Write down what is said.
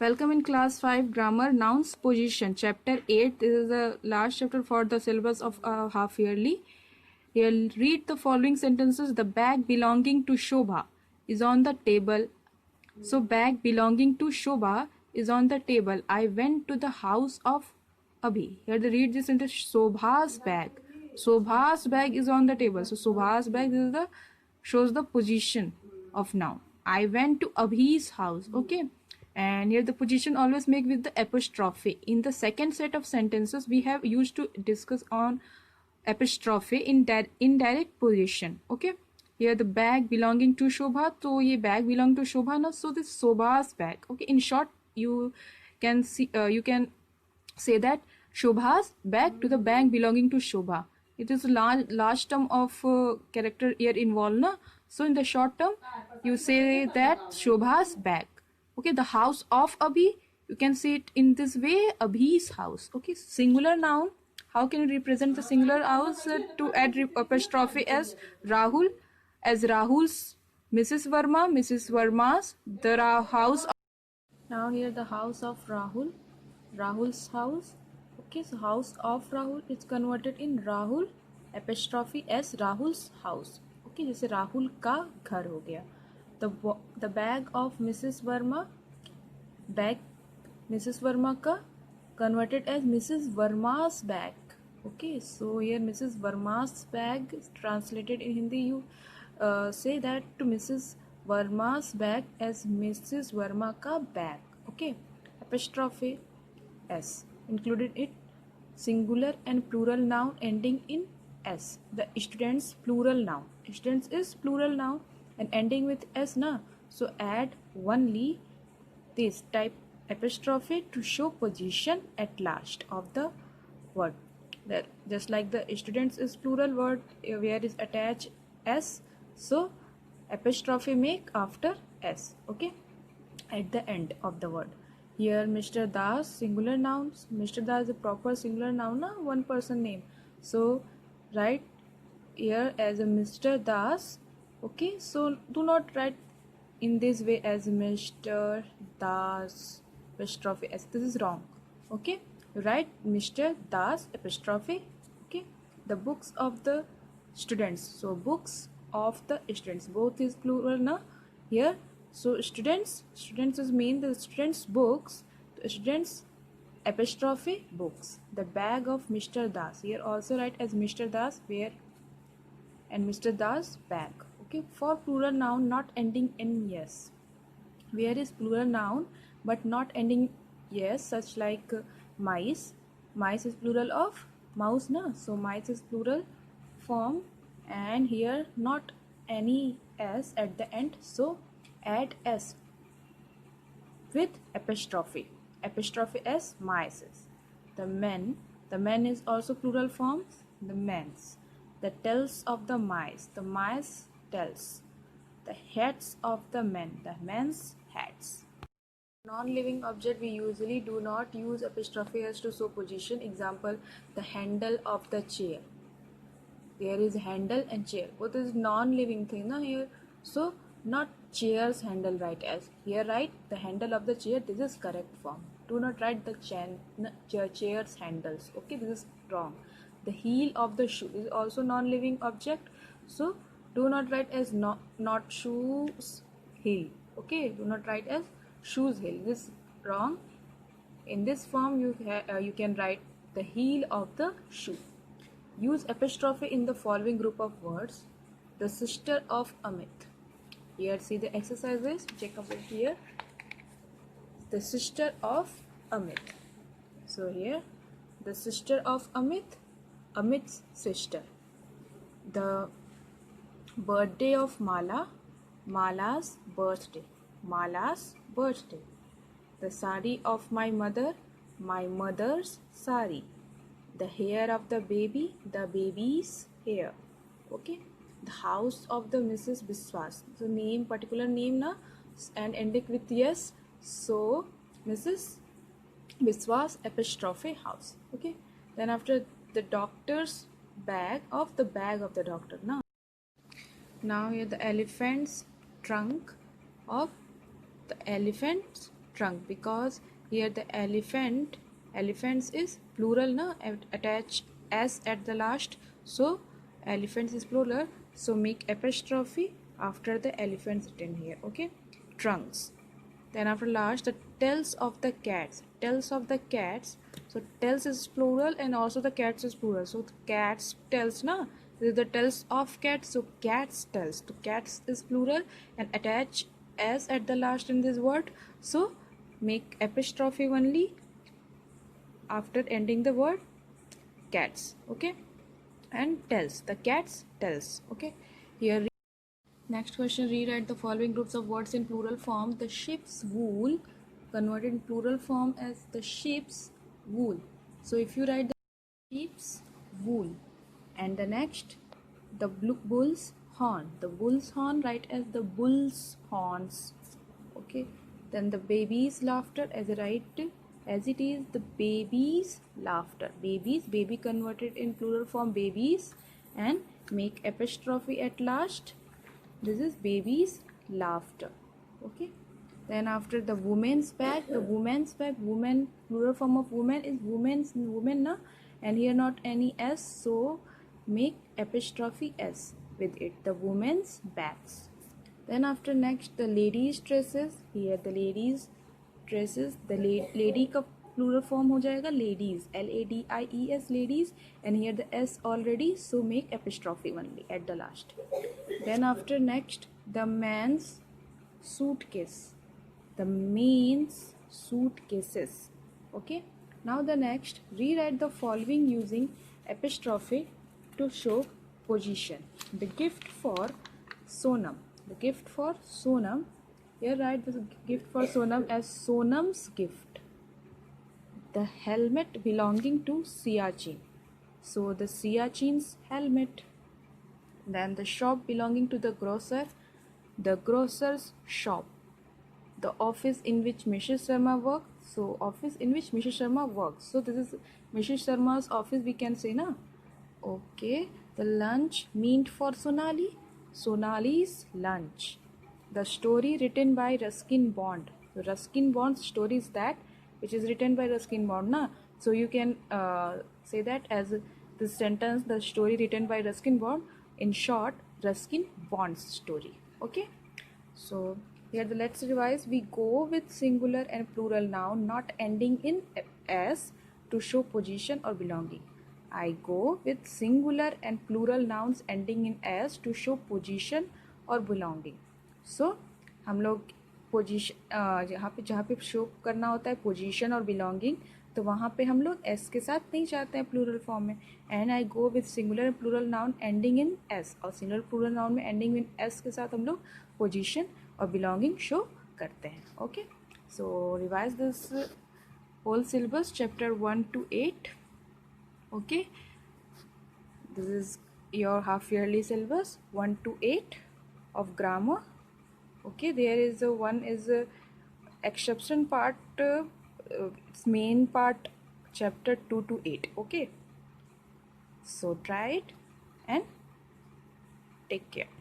Welcome in class 5 grammar nouns position chapter 8. This is the last chapter for the syllabus of half yearly. Here read the following sentences. The bag belonging to Shobha is on the table. So bag belonging to Shobha is on the table. I went to the house of Abhi. Here the read this sentence. Shobha's bag. Shobha's bag is on the table. So Shobha's bag, this is the shows the position of noun. I went to Abhi's house. Okay. And here the position always make with the apostrophe. In the second set of sentences, we have used to discuss on apostrophe in indirect position. Okay. Here the bag belonging to Shobha. So ye bag belong to Shobha na. So this Shobha's bag. Okay. In short, you can see you can say that Shobha's bag to the bag belonging to Shobha. It is a large term of character here involved na. So in the short term, you say that Shobha's bag. Okay, the house of Abhi, you can see it in this way, Abhi's house. Okay, singular noun. How can you represent the singular house to add apostrophe as Rahul, as Rahul's, Mrs. Verma, Mrs. Verma's, the house. Now here the house of Rahul, Rahul's house. Okay, so house of Rahul is converted in Rahul apostrophe as Rahul's house. Okay, जैसे राहुल का घर हो गया. The bag of Mrs. Verma, bag Mrs. Verma ka converted as Mrs. Verma's bag. Okay, so here Mrs. Verma's bag is translated in Hindi. You say that to Mrs. Verma's bag as Mrs. Verma ka bag. Okay, apostrophe s included it. Singular and plural noun ending in s. The students plural noun. Students is plural noun and ending with s na. So add only this type apostrophe to show position at last of the word. That just like the students is plural word where is attached s. So apostrophe make after s. Okay, at the end of the word. Here Mr. Das singular nouns. Mr. Das is a proper singular noun na, one person name. So write here as a Mr. Das. Okay, so do not write in this way as Mr. Das apostrophe s. This is wrong. Okay, write Mr. Das apostrophe. Okay, the books of the students. So books of the students, both is plural na here. So students is mean the students books, the students apostrophe books. The bag of Mr. Das, here also write as Mr. Das where and Mr. Das bag. Okay, for plural noun not ending in yes. Where is plural noun but not ending yes, such like mice. Mice is plural of mouse na. So mice is plural form and here not any s at the end. So add s with apostrophe s, mice. The men is also plural forms, the men's. The tails of the mice tails. The heads of the men, the men's heads. Non-living object we usually do not use apostrophe s to show position. Example, the handle of the chair. There is handle and chair, both is non-living thing na here. So not chair's handle write as here, write the handle of the chair. This is correct form. Do not write the chair's handles. Okay, this is wrong. The heel of the shoe is also non-living object, so do not write as not shoes heel. Okay, do not write as shoes heel. This is wrong. In this form you can write the heel of the shoe. Use apostrophe in the following group of words. The sister of Amit. Here see the exercises. Check up it here. The sister of Amit. So here the sister of Amit, Amit's sister. The birthday of Mala, Mala's birthday, Mala's birthday. The sari of my mother, my mother's sari. The hair of the baby, the baby's hair. Okay, the house of the Mrs. Biswas, the name, particular name na, and ending with yes. So Mrs. Biswas apostrophe house. Okay, then after the doctor's bag, of the bag of the doctor na. Now here the elephant's trunk, of the elephant's trunk, because here the elephants is plural na, attach s at the last, so elephants is plural, so make apostrophe after the elephants written here. Okay, trunks. Then after last, the tails of the cats. Tails of the cats. So tails is plural and also the cats is plural. So cats tails na. This is the tails of cats. So cats tails. So cats is plural and attach s at the last in this word. So make apostrophe only after ending the word cats. Okay. And tails. The cats tails. Okay. Here. Next question, rewrite the following groups of words in plural form. The sheep's wool, converted in plural form as the sheep's wool. So if you write the sheep's wool, and the next, the bull's horn. The bull's horn, write as the bull's horns. Okay. Then the baby's laughter, as I write as it is, the baby's laughter. Babies, baby converted in plural form babies, and make apostrophe at last. This is baby's laughter. Okay. Then after the woman's bag, woman, plural form of woman is woman na, and here not any s, so make apostrophe s with it. The woman's bags. Then after next, the ladies dresses. Here the ladies dresses, the lady का plural form हो जाएगा ladies, ladies, ladies, and here the s already, so make apostrophe only at the last. Then after next, the man's suitcase, the men's suitcases. Okay. Now the next, rewrite the following using apostrophe to show position. The gift for Sonam. The gift for Sonam. Here write the gift for Sonam as Sonam's gift. The helmet belonging to Siachen. So the Siachen's helmet. Then the shop belonging to the grocer. The grocer's shop. The office in which Mrs. Sharma works. So office in which Mrs. Sharma works. So this is Mrs. Sharma's office, we can say na. Okay. The lunch meant for Sonali. Sonali's lunch. The story written by Ruskin Bond. So Ruskin Bond's story is that which is written by Ruskin Bond na. So you can say that as this sentence, the story written by Ruskin Bond. In short, Ruskin Bond's story. Okay. So here let's revise. We go with singular and plural noun not ending in s to show position or belonging. I go with singular and plural nouns ending in s to show position or belonging. So हम लोग position जहाँ पे show करना होता है position और belonging, तो वहाँ पे हम लोग एस के साथ नहीं जाते हैं प्लूरल फॉर्म में. And I go with singular and plural noun ending in S, और सिंगुलर प्लूरल नाउन में एंडिंग इन एस के साथ हम लोग पोजीशन और बिलोंगिंग शो करते हैं. Okay. So revise this whole syllabus chapter 1 to 8. Okay, this is your half yearly syllabus 1 to 8 of grammar. Okay, there is one is exception part, its main part, chapter 2 to 8. Okay, so try it and take care.